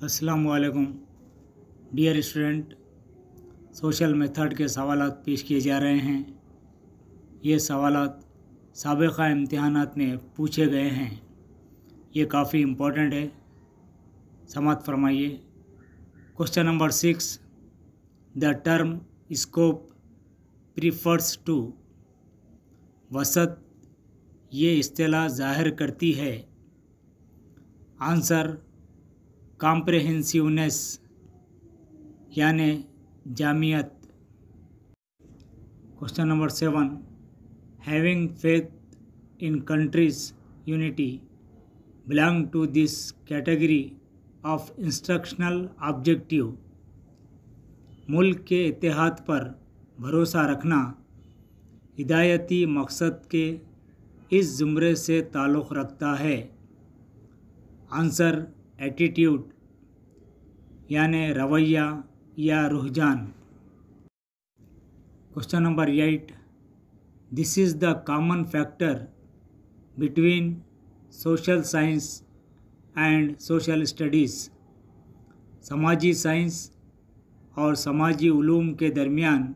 अस्सलाम वालेकुम dear student. Social method के सवालात पेश किए जा रहे हैं। ये सवालात साबिक़ा इम्तिहानात में पूछे गए हैं। ये काफ़ी इम्पोर्टेंट है, समाअत फरमाइए। Question number 6, the term scope prefers to. वसत ये इस्तेलाह ज़ाहिर करती है। आंसर कॉम्प्रहेंसिवनेस यानि जामियत। Question number 7, having faith in country's unity belong to this category of instructional objective. मुल्क के इत्तेहाद पर भरोसा रखना हिदायती मकसद के इस ज़ुमरे से ताल्लुक़ रखता है। आंसर एटीट्यूड यानि रवैया या रुझान। Question number 8, this is the common factor between social science and social studies. समाजी साइंस और समाजी उलूम के दरमियान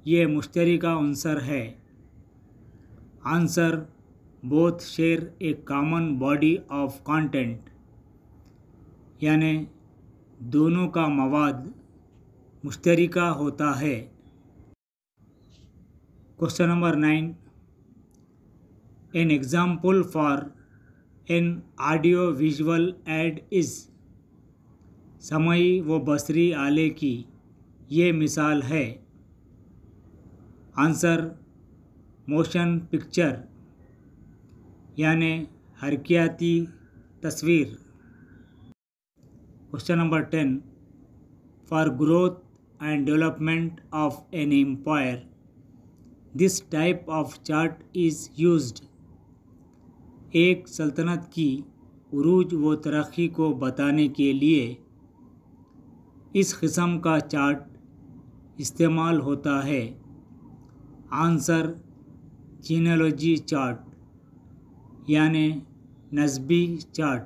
ये मुश्तरका अंसर है। Answer both share a common body of content यानि दोनों का मवाद मुश्तरका होता है। Question number 9, an example for an audio visual aid is. समई व बसरी आले की ये मिसाल है। आंसर मोशन पिक्चर यानि हरकियाती तस्वीर। Question number 10, for growth and development of an empire this type of chart is used. एक सल्तनत की उरूज व तरक्की को बताने के लिए इस किस्म का चार्ट इस्तेमाल होता है। आंसर जीनेलॉजी चार्ट यानि नस्बी चार्ट।